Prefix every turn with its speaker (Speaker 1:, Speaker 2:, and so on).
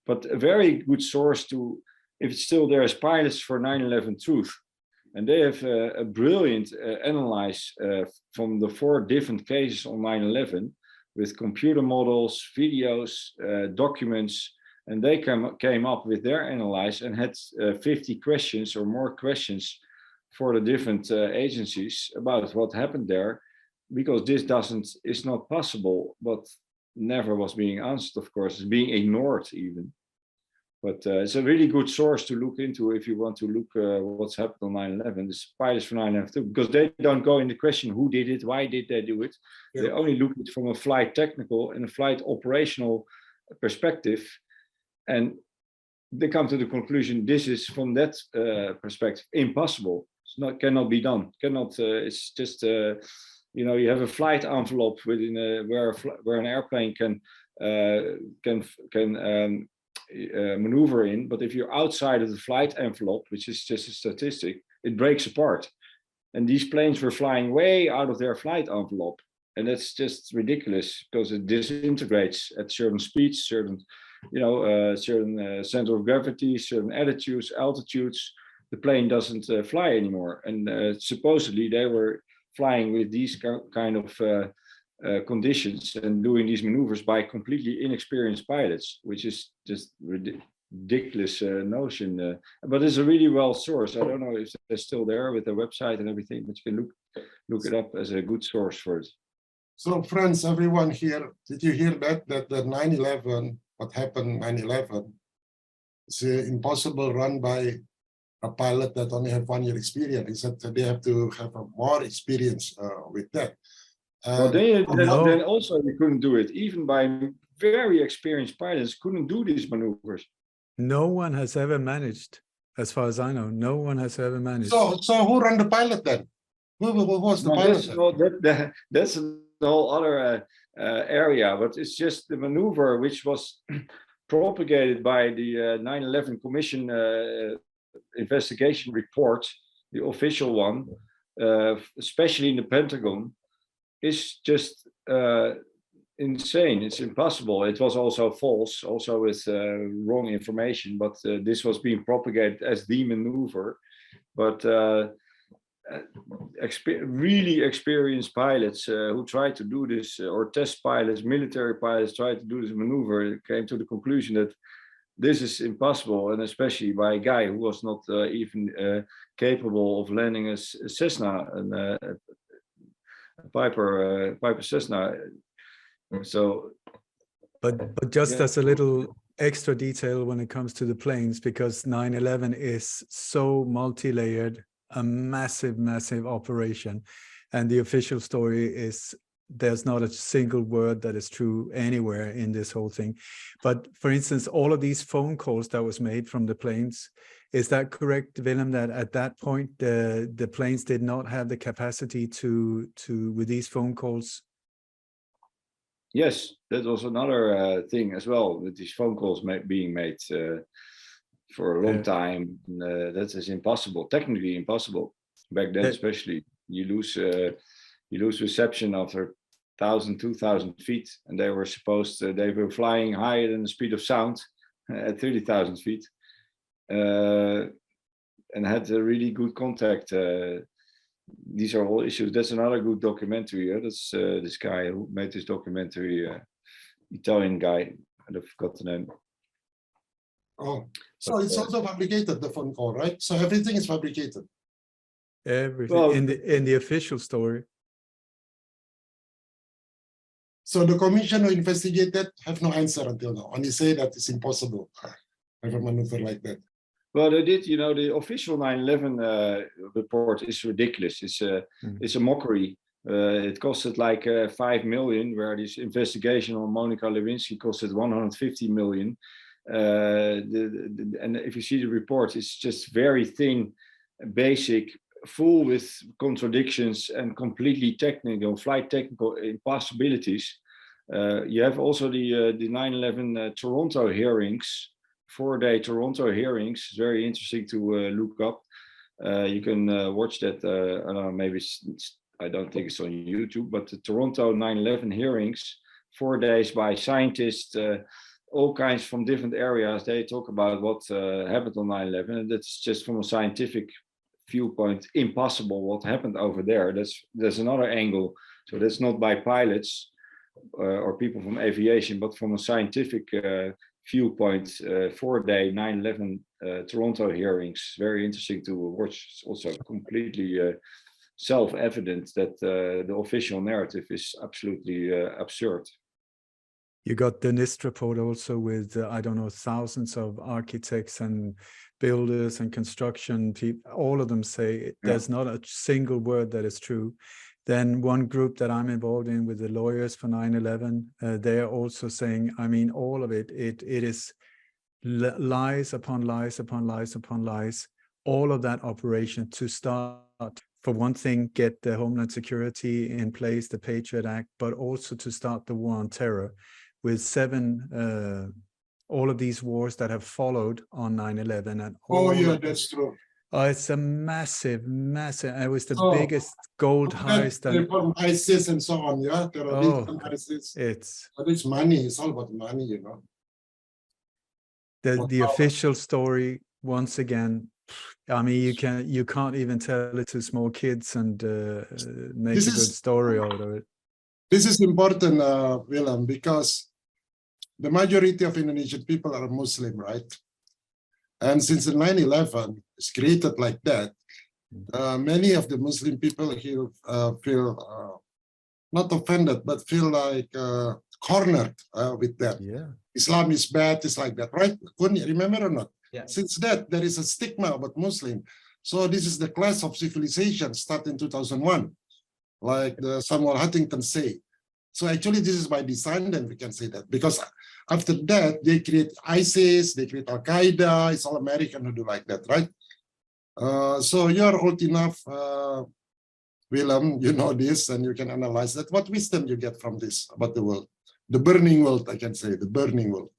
Speaker 1: but a very good source to, if it's still there, is Pilots for 9/11 Truth. And they have a brilliant analyze from the 4 different cases on 9/11 with computer models, videos, documents, and they came up with their analyze and had 50 questions or more questions for the different agencies about what happened there, because this is not possible, but never was being answered, of course, it's being ignored even. But it's a really good source to look into if you want to look what's happened on 9/11. This Pilots for 9/11 too, because they don't go in the question who did it, why did they do it. Yeah. They only look at it from a flight technical and a flight operational perspective, and they come to the conclusion this is from that perspective impossible. It's not, cannot be done. Cannot. It's just you know, you have a flight envelope within where an airplane can maneuver in, but if you're outside of the flight envelope, which is just a statistic, it breaks apart. And these planes were flying way out of their flight envelope, and that's just ridiculous because it disintegrates at certain speeds, certain, you know, certain center of gravity, certain attitudes, altitudes. The plane doesn't fly anymore, and supposedly they were flying with these kind of conditions and doing these maneuvers by completely inexperienced pilots, which is just ridiculous notion. But it's a really well source. I don't know if they're still there with their website and everything, but you can look it up as a good source for it.
Speaker 2: So friends, everyone here, did you hear that the 9/11, what happened 9/11, is impossible run by a pilot that only have 1 year experience. He said that they have to have a more experience with that.
Speaker 1: Well, then also you couldn't do it. Even by very experienced pilots couldn't do these maneuvers.
Speaker 3: No one has ever managed, as far as I know. No one has ever managed.
Speaker 2: So who ran the pilot then? Who was the pilot?
Speaker 1: That's a whole other area, but it's just the maneuver which was propagated by the 9/11 Commission investigation report, the official one, especially in the Pentagon, is just insane. It's impossible. It was also false, also with wrong information, but this was being propagated as the maneuver. But really experienced pilots who tried to do this, or test pilots, military pilots tried to do this maneuver, came to the conclusion that this is impossible, and especially by a guy who was not even capable of landing a Cessna, and Piper Cessna. So,
Speaker 3: but just as a little extra detail when it comes to the planes, because 9/11 is so multi-layered, a massive operation, and the official story is there's not a single word that is true anywhere in this whole thing. But for instance, all of these phone calls that was made from the planes, is that correct, Willem, that at that point the planes did not have the capacity to with these phone calls?
Speaker 1: Yes, that was another thing as well, with these phone calls being made for a long time. That is impossible, technically impossible. Back then, especially, you lose reception after 1,000, 2,000 feet, and they were flying higher than the speed of sound at 30,000 feet, and had a really good contact. These are all issues. That's another good documentary. That's this guy who made this documentary, Italian guy. I forgot the name.
Speaker 2: Oh, so but, it's also fabricated, the phone call, right? So everything is fabricated.
Speaker 3: Everything, well, in the official story.
Speaker 2: So the commission who investigated have no answer until now, and they say that it's impossible to have a maneuver like that.
Speaker 1: Well, they did. You know, the official 9/11 report is ridiculous. It's a mockery. It costed like 5 million, where this investigation on Monica Lewinsky costed 150 million. And if you see the report, it's just very thin, basic, full with contradictions and completely technical, flight technical impossibilities. You have also the 9/11 Toronto hearings, 4-day Toronto hearings. It's very interesting to look up. You can watch that. I don't know, maybe I don't think it's on YouTube, but the Toronto 9/11 hearings, 4 days by scientists, all kinds from different areas. They talk about what happened on 9/11, and that's just from a scientific viewpoint impossible what happened over there. There's another angle. So that's not by pilots or people from aviation, but from a scientific viewpoint. 4-day 9/11 Toronto hearings, very interesting to watch. It's also completely self-evident that the official narrative is absolutely absurd.
Speaker 3: You got the NIST report also with, I don't know, thousands of architects and builders and construction people. All of them say there's not a single word that is true. Then one group that I'm involved in with the lawyers for 9/11, they're also saying, I mean, all of it is lies upon lies upon lies upon lies. All of that operation to start, for one thing, get the Homeland Security in place, the Patriot Act, but also to start the war on terror with 7, all of these wars that have followed on 9/11. And
Speaker 2: Oh, yeah, that's true.
Speaker 3: it's a massive, it was the biggest gold heist.
Speaker 2: From ISIS and so on, yeah, terrorism, ISIS. But it's money. It's all about money, you know.
Speaker 3: The official story, once again, I mean, you can't even tell it to small kids and make a good story out of it.
Speaker 2: This is important, Willem, because the majority of Indonesian people are Muslim, right? And since the 9/11 is created like that, many of the Muslim people here feel not offended, but feel like cornered with that.
Speaker 3: Yeah.
Speaker 2: Islam is bad, it's like that, right? Kun, you remember or not?
Speaker 4: Yeah.
Speaker 2: Since that, there is a stigma about Muslim. So this is the clash of civilization started in 2001, like the Samuel Huntington say. So actually this is by design, then we can say that, because after that, they create ISIS, they create Al-Qaeda, it's all American who do like that, right? So you're old enough, Willem, you know this, and you can analyze that. What wisdom you get from this about the world? The burning world, I can say, the burning world.